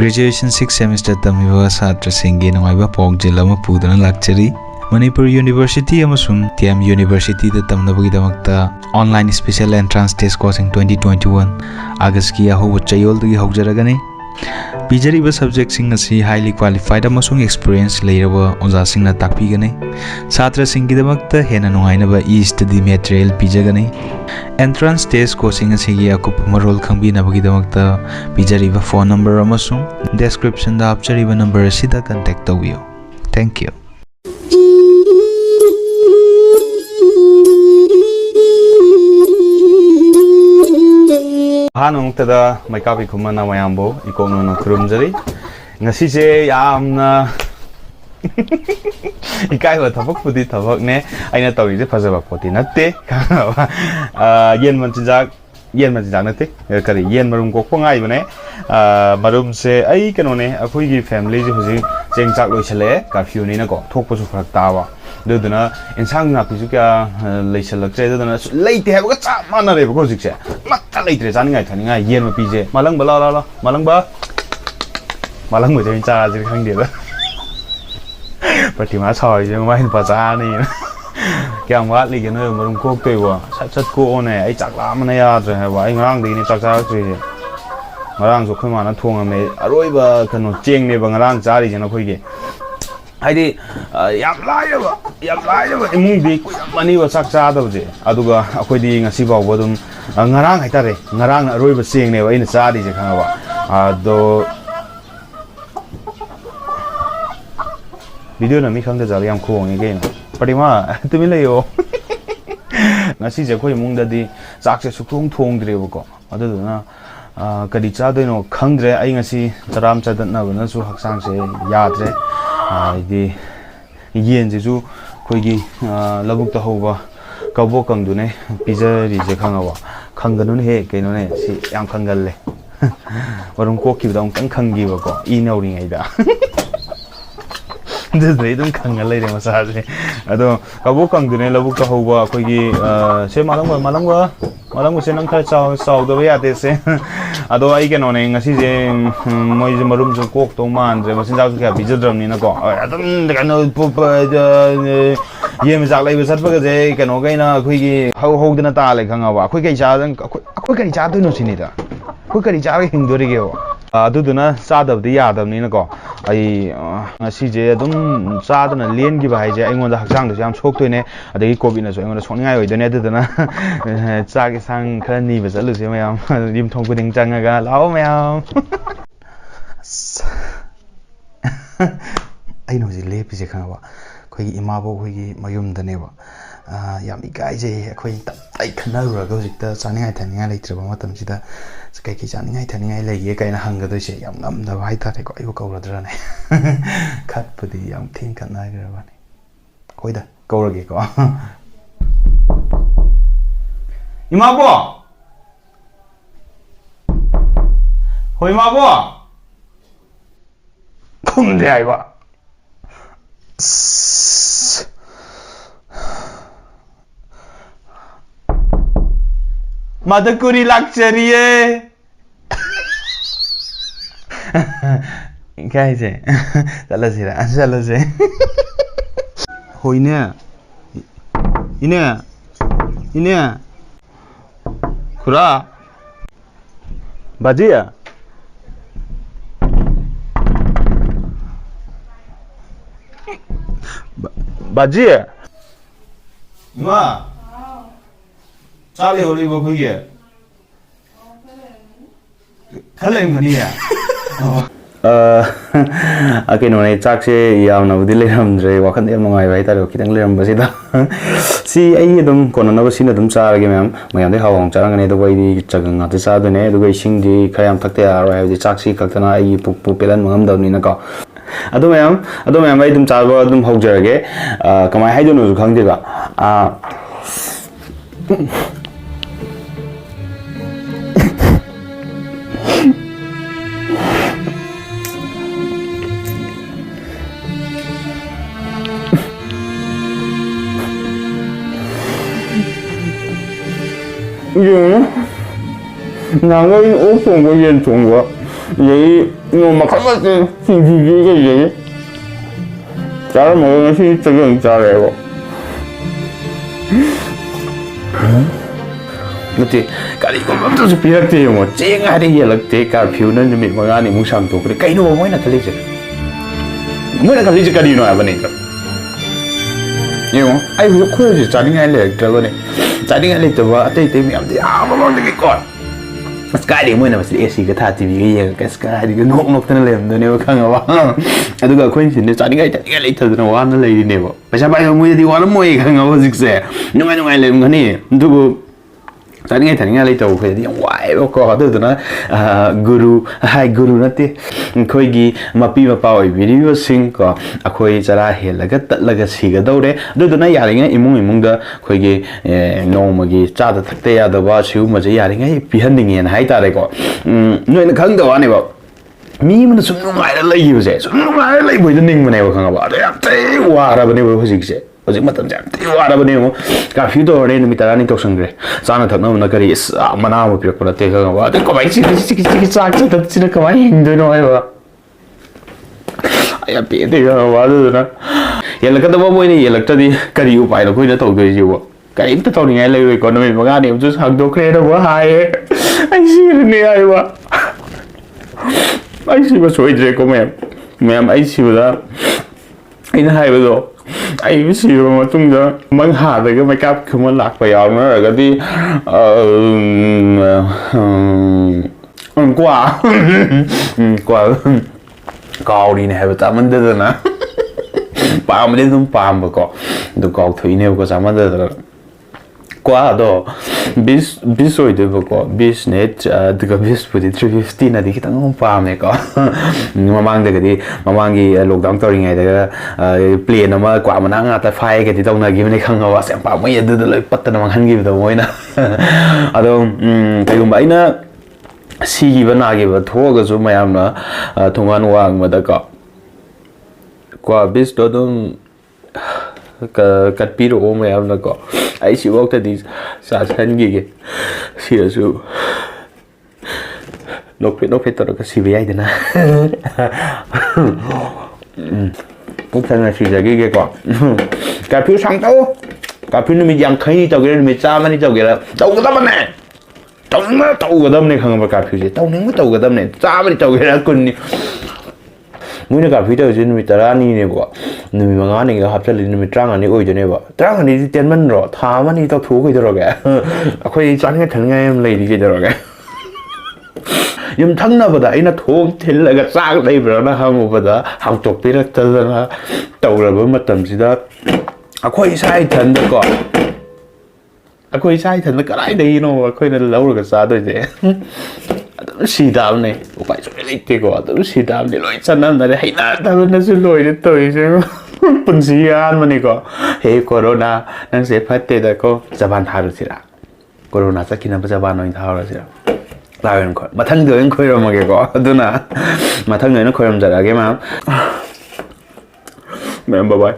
Graduation 6th semester tamiba satra singge nungaiba pokjil ama pudana lakchari Manipur University amasung TM University da tamnabagidamagta online special entrance test coaching 2021 August ki aho chayol dagi haujaragani Pijariba subject sing asi highly qualified amasung experience leiraba oja singna takpigani Satra singgidamakta hena nungainaba e-study material pijagani Entrance test coaching asi gi akup marol khangbi nabagidamagta pijariba phone number amasung description da apchariba number asida contact tawbiyo Thank you Hanung tada maikapi kumana mayambo ikono no kurumjari ngasi je yamna ikai ba thabak pudi thabak ne aina tawi je phajaba poti natte yen manjak natte kari yen marum ko ngai bane marum se ai kano ne akhui gi family je huji jengchak loi chale curfew ni na ko thokpa su phak tawa duduna insang na pisu kya leisalak che duduna leite haba cha mana re ko jikse matta leitre jani ngai thani ngai yen ma pije malang ba la malang ba je cha ji khang de ba patima choi je mai pa cha ni kya wat li gen no marum kok te wa sat ko ne ai chak la ma na ya je ba ai ngang di ni chak cha je ngarang so khoi ma na thong ame aroi ba kano cheng ne ba ngarang cha ri je na khoi ge Haidi yam laiba imung di mani wa sak cha da je aduga akhoi di ngasi ba bodum ngarang haitare ngarang aroi ba seng ne ba ina cha di je khanga ba ado video na mi khang da jali yam khong nge ge padima tumi le yo ngasi je khoi mung da di sak se sukhong thong dire ba ko adu na kadi cha do no khangdre ai ngasi taram cha dan na ba na su haksang se yadre di yen jeju koigi labuk ta hoba kabo kangdu ne pizza ri je khangawa khanganu ne he keno ne si yam khangal le warum ko ki dang kang khangi ba ko I nauri ngai da de dum khangal le re masa je ado kabo kangdu ne labuk ta hoba koigi se malang ba se nang kha saw do ya de se ado ai keno ne ngasi je moi je marum jo kok to man je masin jaw kya bijadram ni na ko adam kano yem jak lai besat ba je keno gai na khoi gi hau dina ta le khanga ba khoi kai cha khoi kai cha do no sini da khoi kai cha hing do ri ge adu duna cha da di ya da ni na ko ai ngasi je adum cha da na len gi ba hai je ai ngon da hakchang da jam sok toi ne adagi covid na so ngon da sok ngai oi do ne adu duna cha gi sang khra ni ba zalu se mayam lim thong ku ding chang ga lao mayam ai no ji le pi je khang ba khoi gi ima bo khoi gi mayum da ne ba yam ikai je khoi tai khana ru ga jik ta chani ngai thani ngai leitre ba matam ji da kai ki chani ngai thani ngai le ye kai na hang ga do se yam nam da vai ta re ko ai ko ra dra ne khat pu di yam thin khat nai ga ba ne khoi da ko ra ge ko ima bo hoi ma bo không để ai ba Madakuri luxury cái gì đó là gì đó sao là gì hồi nè 이네 그라 바지야 바지야 이마 चाले हो रही वो कोई है कल ही money है आके नोने चाक से याव ना बुद्धि ले हम रे वाकन देम नोंगाई भाई तारे कितंग ले हम बसी दा सी आई एकदम कोना ना बसी ना तुम चार के मैम मैं आंधे हवा चारंग ने तो कोई दी चगंग आते चार ने तो कोई सिंग दी खयाम थकते आ रहा है दी चाक सी कतना आई पुप पेलन मंगम दवनी ना का अदो मैम भाई तुम चार बार तुम हो जाएगे कमाई है जो नो खंग देगा nàng ấy ốp xuống có yên xuống quá vậy 이거 막 한마디 이게 잘 먹으면 시적인 잘해요. Nanti kali ko mam tu sepirak te mo ceng hari ya lagte ka phiu na nimit manga ni mung sam to kre kai no mo na kali je mo na kali je kali no abane ka yo ai bu ko je chani ngai le tra bane chani ngai le to ba atai te mi am de ba ba de ko sky de mo na mas AC ka tha TV ga ya ka sky de nok nok tan le do ne ba khang ba adu ga khoi sin ne chani ngai le tha na wa na le ni ne ba ba sa ba mo di wa na mo yi khang ba zik se no ngai le ngani du bu tadi ngai le tau khoi di wai ko adu na guru hai guru na te khoi gi mapi ma pa oi video sing ko akhoi chara he laga tat laga si ga dore adu na ya ringa imung da khoi gi no ma gi cha da thakte ya da ba siu ma je ya ringa pi han ding yen hai ta re ko noi na khang da wa ne ba mi mun sum nu mai la lai yu je sum nu mai lai boi da ning ma ne ba khang ba da ya te wa ra ba ne ba hojik se hojik matam jam te wa ra ba ne mo ka fi do re mi ta ni tok sang gre sana thak na kari mana mo pi ko la te ga ba de ko bai chi cha cha ta chi na ka mai hing do no ai ba ai pe de ga wa do na ya la ka da ba mo ni ya la ta di kari u pai la ko na tok de ji wo ka in ta tok ni ngai lai ko na mi ma ga ni ju sang do kre da wa hai ai si ni ai ba ai si ba soi de ko mem ai si ba da ai na hai ba do ai biết gì mà tung ra mang hà thì cái make up không có lạc vào nó rồi cái đi quả quả cào đi này ta mình đưa na palm đi tung palm bako du cào thủy này có sao mà đưa quả đó bis rồi đấy bako bis net từ cái bis budi 350 na đi kita ngom palm này có mà mang được cái đi mà mang cái lockdown tôi ngày đấy plane mà quả mà nang ta file cái thì tông này cái này không có xem palm mấy giờ lấy bắt ta mang hắn cái đâu mới na à đâu cái cũng vậy na si cái vấn cái vấn thua cái số mày am na thông an hoàng mà đã có quả bis đó đâu cắt pi đồ mày am na có ai chịu bóc thì sao thân gì xìa su nộp phết tao cái xì vậy đấy na cũng thân là xì ra cái quả cà phê sáng tao cà phê nó mình giang khay tao cái mình cha mà đi tao cái là tao cái tâm này tao cái tâm này không phải cà phê gì tao nếu mà tao cái tâm này cha mà đi tao cái là con mỗi ngày cà phê tao chỉ mình tara ni này bỏ mình mang anh này hấp dẫn mình trang anh này ôi cho này bỏ trang anh này tiền mình rồi thà mà đi tao thú cái đó rồi cái chán cái thằng ngay em lấy đi cái đó rồi nhưng thằng nào vậy anh nó thú thì lại cái trang đây rồi nó không vậy đó học tập biết là thật là tàu là với mặt tầm gì đó cái sai thần đó có cái sai thần nó cái này đi nó cái này lâu rồi cái sao rồi thế xì đam này, phải chơi lấy tiền của tôi xì đam để loại chân ăn này hay là tao nó sẽ lôi đến tôi chứ, bún xì ăn mà này có, hey corona, năng sẽ phát tiền đấy có, Japan tháo được chứ ạ, corona chắc khi nào Japan nói tháo được chứ ạ, lao lên coi, mà thân người coi rồi mà cái có, đúng không? Mà thân người nó coi làm gì cái mà, mẹ bye bye.